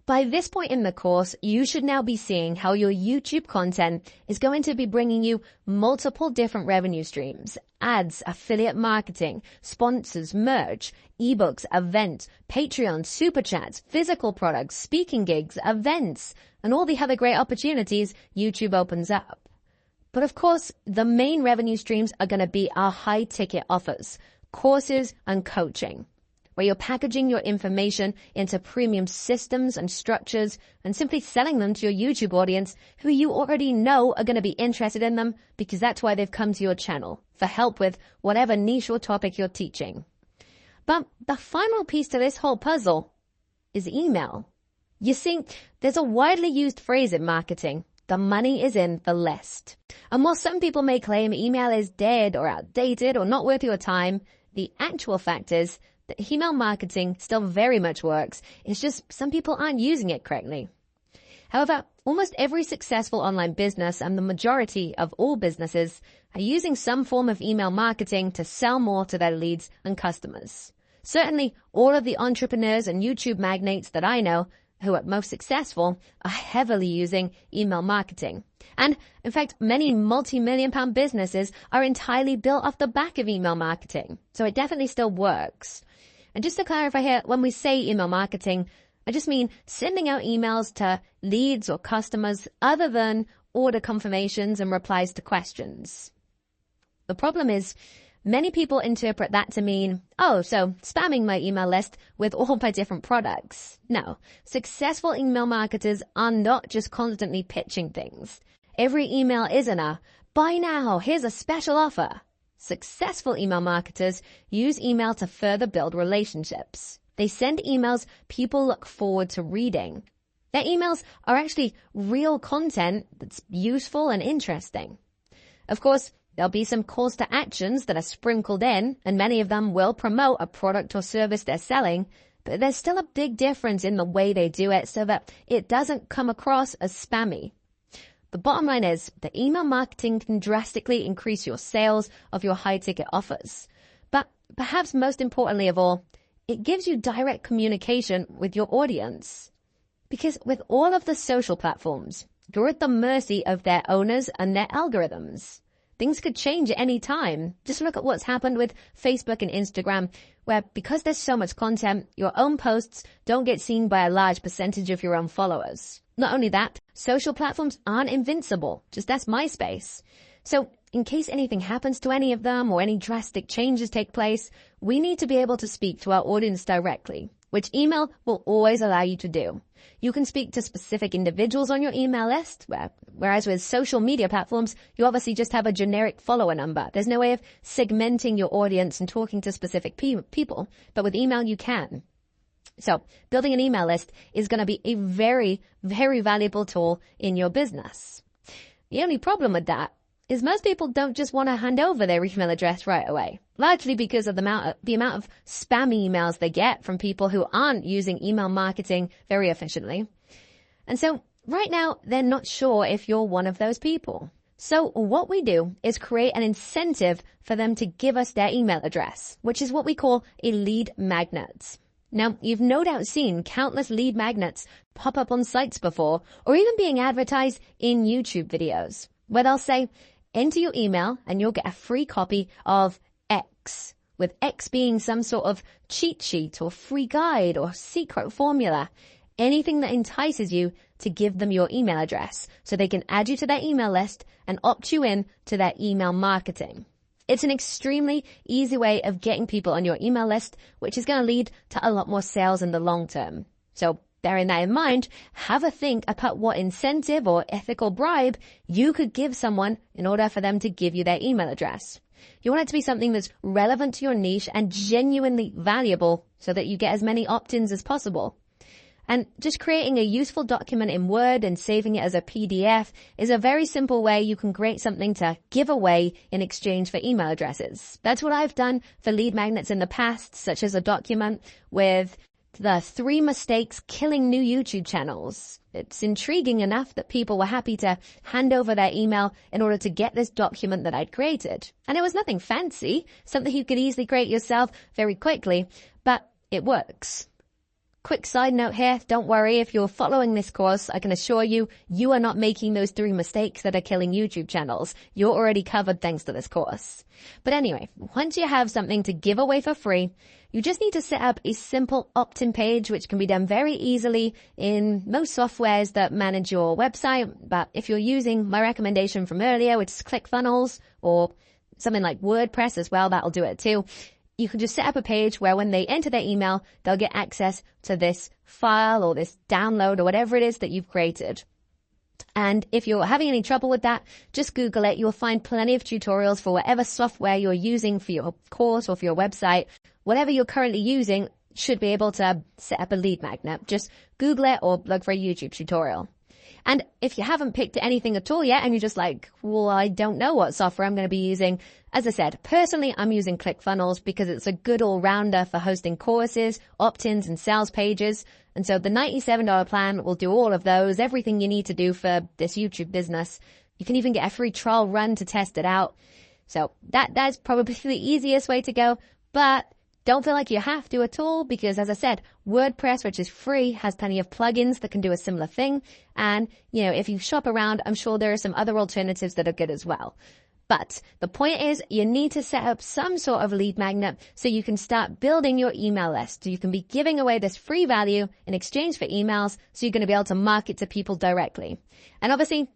By this point in the course, you should now be seeing how your YouTube content is going to be bringing you multiple different revenue streams: ads, affiliate marketing, sponsors, merch, ebooks, events, Patreon, super chats, physical products, speaking gigs, events, and all the other great opportunities YouTube opens up. But of course, the main revenue streams are going to be our high ticket offers, courses and coaching, where you're packaging your information into premium systems and structures and simply selling them to your YouTube audience who you already know are going to be interested in them because that's why they've come to your channel, for help with whatever niche or topic you're teaching. But the final piece to this whole puzzle is email. You see, there's a widely used phrase in marketing: the money is in the list. And while some people may claim email is dead or outdated or not worth your time, the actual fact is that email marketing still very much works. It's just some people aren't using it correctly. However, almost every successful online business and the majority of all businesses are using some form of email marketing to sell more to their leads and customers. Certainly, all of the entrepreneurs and YouTube magnates that I know who are most successful are heavily using email marketing. And in fact, many multi-million-pound businesses are entirely built off the back of email marketing. So it definitely still works. And just to clarify here, when we say email marketing, I just mean sending out emails to leads or customers other than order confirmations and replies to questions. The problem is, many people interpret that to mean, oh, so spamming my email list with all my different products. No, successful email marketers are not just constantly pitching things. Every email isn't a, buy now, here's a special offer. Successful email marketers use email to further build relationships. They send emails people look forward to reading. Their emails are actually real content that's useful and interesting. Of course, there'll be some calls to actions that are sprinkled in, and many of them will promote a product or service they're selling, but there's still a big difference in the way they do it so that it doesn't come across as spammy. The bottom line is that email marketing can drastically increase your sales of your high-ticket offers. But perhaps most importantly of all, it gives you direct communication with your audience. Because with all of the social platforms, you're at the mercy of their owners and their algorithms. Things could change at any time. Just look at what's happened with Facebook and Instagram, where because there's so much content, your own posts don't get seen by a large percentage of your own followers. Not only that, social platforms aren't invincible. Just ask MySpace. So in case anything happens to any of them or any drastic changes take place, we need to be able to speak to our audience directly, which email will always allow you to do. You can speak to specific individuals on your email list, whereas with social media platforms, you obviously just have a generic follower number. There's no way of segmenting your audience and talking to specific people, but with email you can. So building an email list is going to be a very, very valuable tool in your business. The only problem with that is most people don't just want to hand over their email address right away, largely because of the amount of spammy emails they get from people who aren't using email marketing very efficiently. And so right now, they're not sure if you're one of those people. So what we do is create an incentive for them to give us their email address, which is what we call a lead magnet. Now, you've no doubt seen countless lead magnets pop up on sites before, or even being advertised in YouTube videos, where they'll say, enter your email and you'll get a free copy of X, with X being some sort of cheat sheet or free guide or secret formula, anything that entices you to give them your email address so they can add you to their email list and opt you in to their email marketing. It's an extremely easy way of getting people on your email list, which is going to lead to a lot more sales in the long term. So bearing that in mind, have a think about what incentive or ethical bribe you could give someone in order for them to give you their email address. You want it to be something that's relevant to your niche and genuinely valuable so that you get as many opt-ins as possible. And just creating a useful document in Word and saving it as a PDF is a very simple way you can create something to give away in exchange for email addresses. That's what I've done for lead magnets in the past, such as a document with the 3 mistakes killing new YouTube channels. It's intriguing enough that people were happy to hand over their email in order to get this document that I'd created. And it was nothing fancy, something you could easily create yourself very quickly, but it works. quick side note here, don't worry, if you're following this course, I can assure you, you are not making those 3 mistakes that are killing YouTube channels. You're already covered thanks to this course. But anyway, once you have something to give away for free, you just need to set up a simple opt-in page, which can be done very easily in most softwares that manage your website. But if you're using my recommendation from earlier, which is ClickFunnels, or something like WordPress as well, that'll do it too. You can just set up a page where when they enter their email, they'll get access to this file or this download or whatever it is that you've created. And if you're having any trouble with that, just Google it. You'll find plenty of tutorials for whatever software you're using for your course or for your website. Whatever you're currently using should be able to set up a lead magnet. Just Google it or look for a YouTube tutorial. And if you haven't picked anything at all yet and you're just like, well, I don't know what software I'm going to be using. As I said, personally, I'm using ClickFunnels because it's a good all-rounder for hosting courses, opt-ins, and sales pages. And so the $97 plan will do all of those, everything you need to do for this YouTube business. You can even get a free trial run to test it out. So that's probably the easiest way to go. But don't feel like you have to at all because, as I said, WordPress, which is free, has plenty of plugins that can do a similar thing. And, if you shop around, I'm sure there are some other alternatives that are good as well. But the point is you need to set up some sort of lead magnet so you can start building your email list. So you can be giving away this free value in exchange for emails so you're going to be able to market to people directly. And obviously,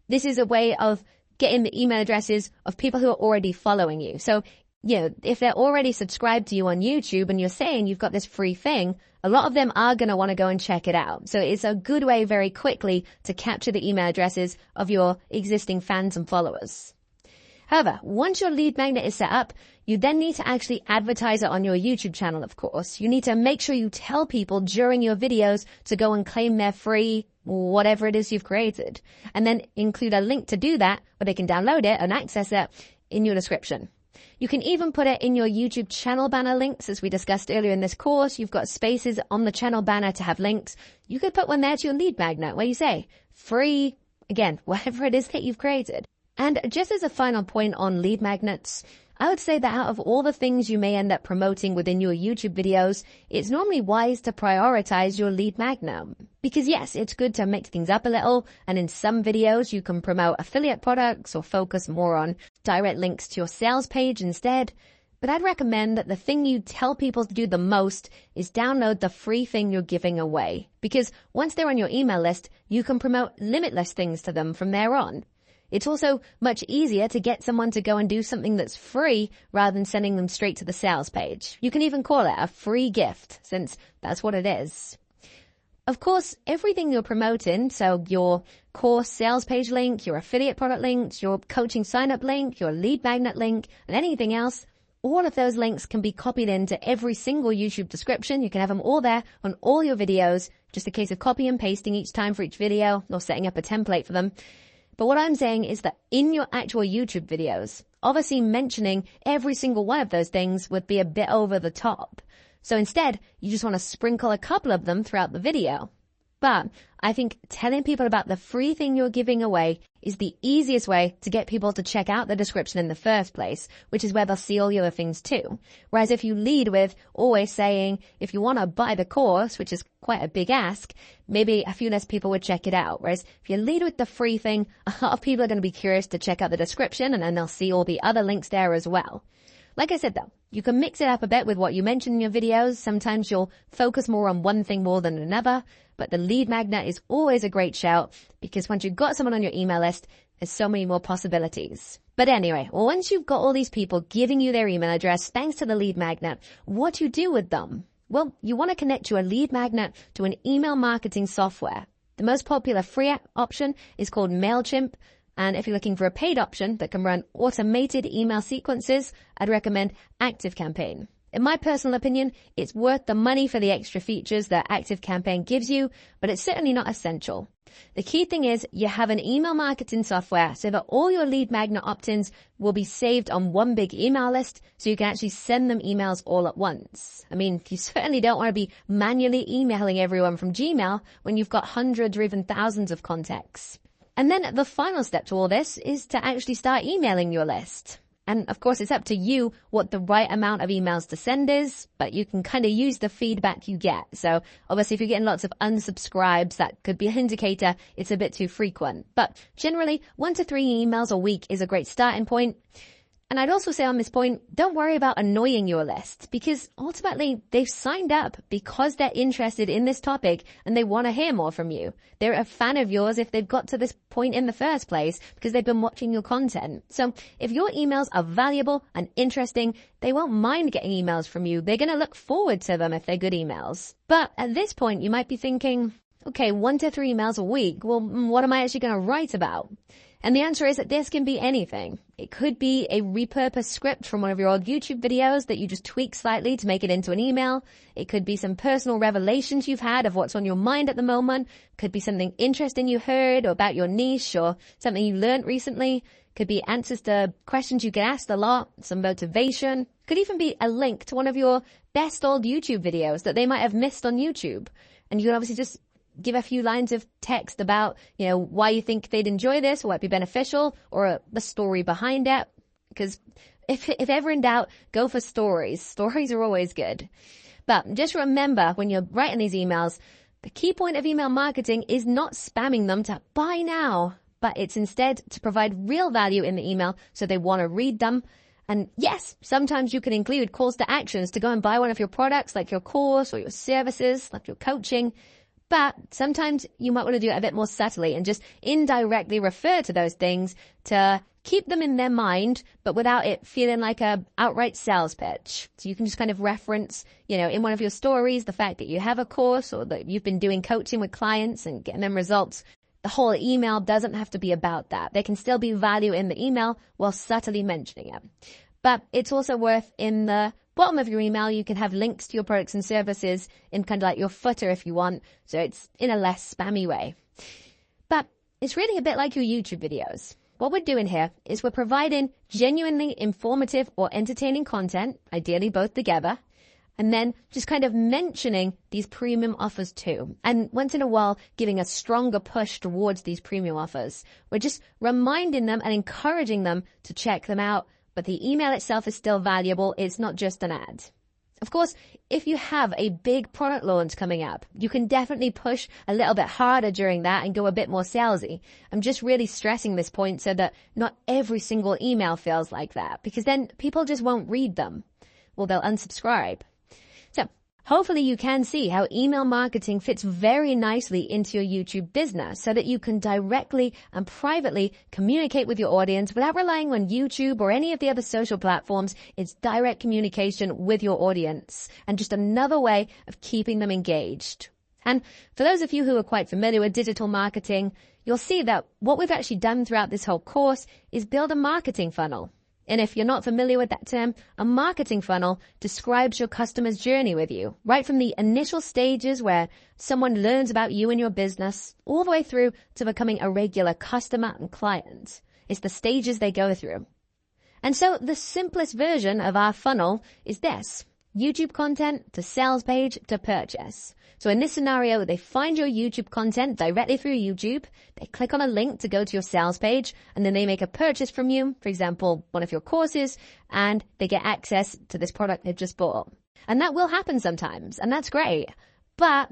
this is a way of getting the email addresses of people who are already following you. So if they're already subscribed to you on YouTube and you're saying you've got this free thing, a lot of them are going to want to go and check it out. So it's a good way very quickly to capture the email addresses of your existing fans and followers. However, once your lead magnet is set up, you then need to actually advertise it on your YouTube channel, of course. You need to make sure you tell people during your videos to go and claim their free whatever it is you've created. And then include a link to do that where they can download it and access it in your description. You can even put it in your YouTube channel banner links. As we discussed earlier in this course, you've got spaces on the channel banner to have links. You could put one there to your lead magnet where you say free, again, whatever it is that you've created. And just as a final point on lead magnets, I would say that out of all the things you may end up promoting within your YouTube videos, it's normally wise to prioritize your lead magnet. Because yes, it's good to mix things up a little, and in some videos you can promote affiliate products or focus more on direct links to your sales page instead. But I'd recommend that the thing you tell people to do the most is download the free thing you're giving away. Because once they're on your email list, you can promote limitless things to them from there on. It's also much easier to get someone to go and do something that's free rather than sending them straight to the sales page. You can even call it a free gift, since that's what it is. Of course, everything you're promoting, so your course sales page link, your affiliate product links, your coaching sign-up link, your lead magnet link, and anything else, all of those links can be copied into every single YouTube description. You can have them all there on all your videos, just a case of copy and pasting each time for each video or setting up a template for them. But what I'm saying is that in your actual YouTube videos, obviously mentioning every single one of those things would be a bit over the top. So instead, you just want to sprinkle a couple of them throughout the video. But I think telling people about the free thing you're giving away is the easiest way to get people to check out the description in the first place, which is where they'll see all the other things too. Whereas if you lead with always saying, if you want to buy the course, which is quite a big ask, maybe a few less people would check it out. Whereas if you lead with the free thing, a lot of people are going to be curious to check out the description, and then they'll see all the other links there as well. Like I said though, you can mix it up a bit with what you mentioned in your videos. Sometimes you'll focus more on one thing more than another, but the lead magnet is always a great shout because once you've got someone on your email list, there's so many more possibilities. But anyway, once you've got all these people giving you their email address thanks to the lead magnet, what do you do with them? Well, you want to connect your lead magnet to an email marketing software. The most popular free option is called MailChimp. And if you're looking for a paid option that can run automated email sequences, I'd recommend ActiveCampaign. In my personal opinion, it's worth the money for the extra features that ActiveCampaign gives you, but it's certainly not essential. The key thing is you have an email marketing software so that all your lead magnet opt-ins will be saved on one big email list so you can actually send them emails all at once. I mean, you certainly don't want to be manually emailing everyone from Gmail when you've got hundreds or even thousands of contacts. And then the final step to all this is to actually start emailing your list. And of course, it's up to you what the right amount of emails to send is, but you can kind of use the feedback you get. So obviously, if you're getting lots of unsubscribes, that could be an indicator it's a bit too frequent. But generally, 1 to 3 emails a week is a great starting point. And I'd also say on this point, don't worry about annoying your list, because ultimately they've signed up because they're interested in this topic and they want to hear more from you. They're a fan of yours if they've got to this point in the first place because they've been watching your content. So if your emails are valuable and interesting, they won't mind getting emails from you. They're going to look forward to them if they're good emails. But at this point, you might be thinking, okay, 1 to 3 emails a week. Well, what am I actually going to write about? And the answer is that this can be anything. It could be a repurposed script from one of your old YouTube videos that you just tweak slightly to make it into an email. It could be some personal revelations you've had of what's on your mind at the moment. It could be something interesting you heard or about your niche or something you learned recently. It could be answers to questions you get asked a lot, some motivation. It could even be a link to one of your best old YouTube videos that they might have missed on YouTube. And you can obviously just give a few lines of text about, why you think they'd enjoy this or what would be beneficial or the story behind it. Because if ever in doubt, go for stories. Stories are always good. But just remember when you're writing these emails, the key point of email marketing is not spamming them to buy now, but it's instead to provide real value in the email so they want to read them. And yes, sometimes you can include calls to actions to go and buy one of your products, like your course or your services, like your coaching. But sometimes you might want to do it a bit more subtly and just indirectly refer to those things to keep them in their mind, but without it feeling like a outright sales pitch. So you can just kind of reference, in one of your stories, the fact that you have a course or that you've been doing coaching with clients and getting them results. The whole email doesn't have to be about that. There can still be value in the email while subtly mentioning it. But it's also worth in the bottom of your email, you can have links to your products and services in kind of like your footer if you want. So it's in a less spammy way. But it's really a bit like your YouTube videos. What we're doing here is we're providing genuinely informative or entertaining content, ideally both together, and then just kind of mentioning these premium offers too. And once in a while, giving a stronger push towards these premium offers. We're just reminding them and encouraging them to check them out. But the email itself is still valuable. It's not just an ad. Of course, if you have a big product launch coming up, you can definitely push a little bit harder during that and go a bit more salesy. I'm just really stressing this point so that not every single email feels like that, because then people just won't read them. Well, they'll unsubscribe. So hopefully you can see how email marketing fits very nicely into your YouTube business so that you can directly and privately communicate with your audience without relying on YouTube or any of the other social platforms. It's direct communication with your audience and just another way of keeping them engaged. And for those of you who are quite familiar with digital marketing, you'll see that what we've actually done throughout this whole course is build a marketing funnel. And if you're not familiar with that term, a marketing funnel describes your customer's journey with you, right from the initial stages where someone learns about you and your business, all the way through to becoming a regular customer and client. It's the stages they go through. And so the simplest version of our funnel is this: YouTube content to sales page to purchase. So in this scenario, they find your YouTube content directly through YouTube. They click on a link to go to your sales page, and then they make a purchase from you, for example, one of your courses, and they get access to this product they've just bought. And that will happen sometimes, and that's great. But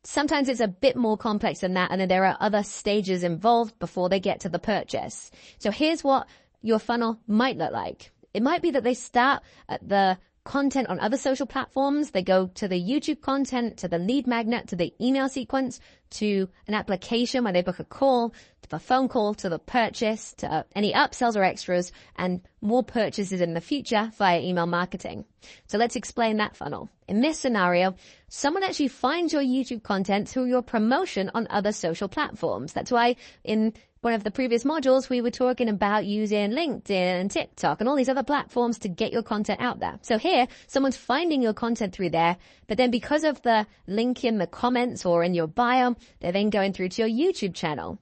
sometimes it's a bit more complex than that, and then there are other stages involved before they get to the purchase. So here's what your funnel might look like. It might be that they start at the content on other social platforms. They go to the YouTube content, to the lead magnet, to the email sequence, to an application where they book a call, to the phone call, to the purchase, to any upsells or extras, and more purchases in the future via email marketing. So let's explain that funnel. In this scenario, someone actually finds your YouTube content through your promotion on other social platforms. That's why in one of the previous modules, we were talking about using LinkedIn and TikTok and all these other platforms to get your content out there. So here, someone's finding your content through there, but then because of the link in the comments or in your bio, they're then going through to your YouTube channel.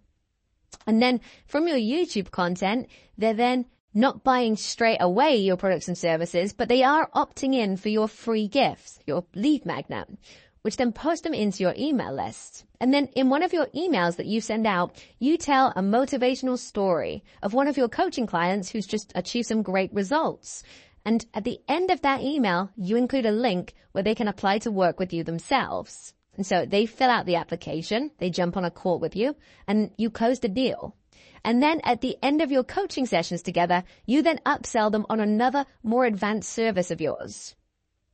And then from your YouTube content, they're then not buying straight away your products and services, but they are opting in for your free gifts, your lead magnet, which then post them into your email list. And then in one of your emails that you send out, you tell a motivational story of one of your coaching clients who's just achieved some great results. And at the end of that email, you include a link where they can apply to work with you themselves. And so they fill out the application, they jump on a call with you, and you close the deal. And then at the end of your coaching sessions together, you then upsell them on another more advanced service of yours.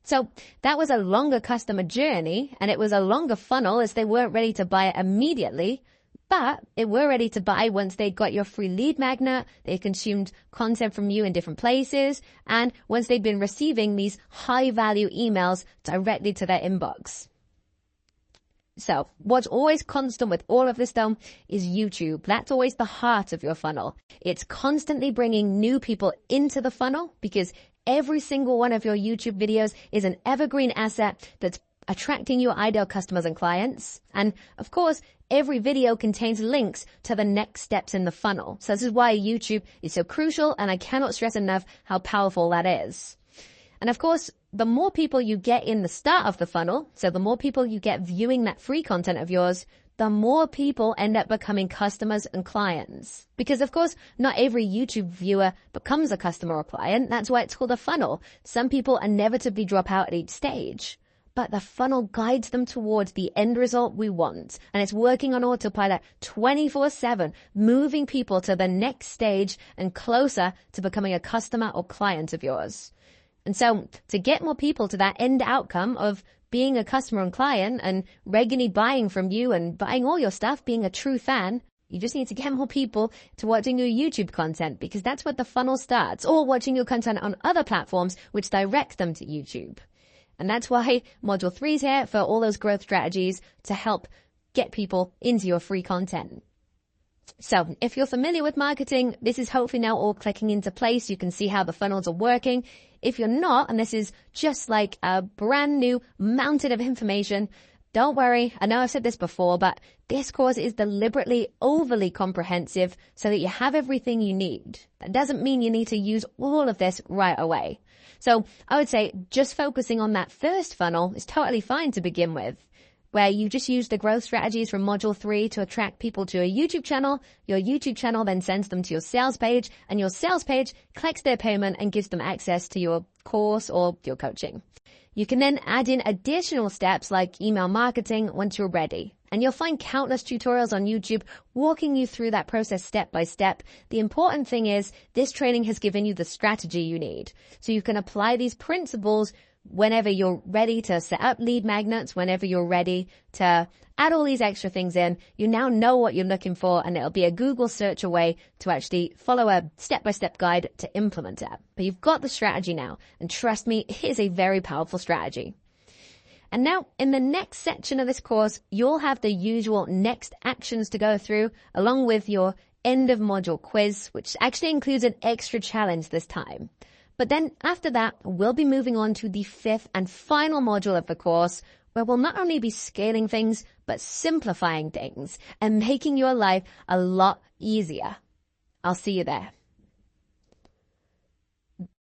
So that was a longer customer journey, and it was a longer funnel as they weren't ready to buy it immediately, but they were ready to buy once they got your free lead magnet, they consumed content from you in different places, and once they'd been receiving these high-value emails directly to their inbox. So what's always constant with all of this though is YouTube. That's always the heart of your funnel. It's constantly bringing new people into the funnel because every single one of your YouTube videos is an evergreen asset that's attracting your ideal customers and clients. And of course, every video contains links to the next steps in the funnel. So this is why YouTube is so crucial, and I cannot stress enough how powerful that is. And of course, the more people you get in the start of the funnel, so the more people you get viewing that free content of yours, the more people end up becoming customers and clients. Because of course, not every YouTube viewer becomes a customer or client. That's why it's called a funnel. Some people inevitably drop out at each stage, but the funnel guides them towards the end result we want. And it's working on autopilot 24/7, moving people to the next stage and closer to becoming a customer or client of yours. And so to get more people to that end outcome of being a customer and client and regularly buying from you and buying all your stuff, being a true fan, you just need to get more people to watching your YouTube content, because that's where the funnel starts, or watching your content on other platforms which direct them to YouTube. And that's why Module 3 is here for all those growth strategies to help get people into your free content. So if you're familiar with marketing, this is hopefully now all clicking into place. You can see how the funnels are working. If you're not, and this is just like a brand new mountain of information, don't worry. I know I've said this before, but this course is deliberately overly comprehensive so that you have everything you need. That doesn't mean you need to use all of this right away. So I would say just focusing on that first funnel is totally fine to begin with, where you just use the growth strategies from Module 3 to attract people to a YouTube channel. Your YouTube channel then sends them to your sales page, and your sales page collects their payment and gives them access to your course or your coaching. You can then add in additional steps like email marketing once you're ready. And you'll find countless tutorials on YouTube walking you through that process step by step. The important thing is this training has given you the strategy you need. So you can apply these principles whenever you're ready to set up lead magnets, whenever you're ready to add all these extra things in. You now know what you're looking for, and it'll be a Google search away to actually follow a step-by-step guide to implement it. But you've got the strategy now, and trust me, it is a very powerful strategy. And now in the next section of this course, you'll have the usual next actions to go through, along with your end of module quiz, which actually includes an extra challenge this time. But then after that, we'll be moving on to the 5th and final module of the course, where we'll not only be scaling things, but simplifying things and making your life a lot easier. I'll see you there.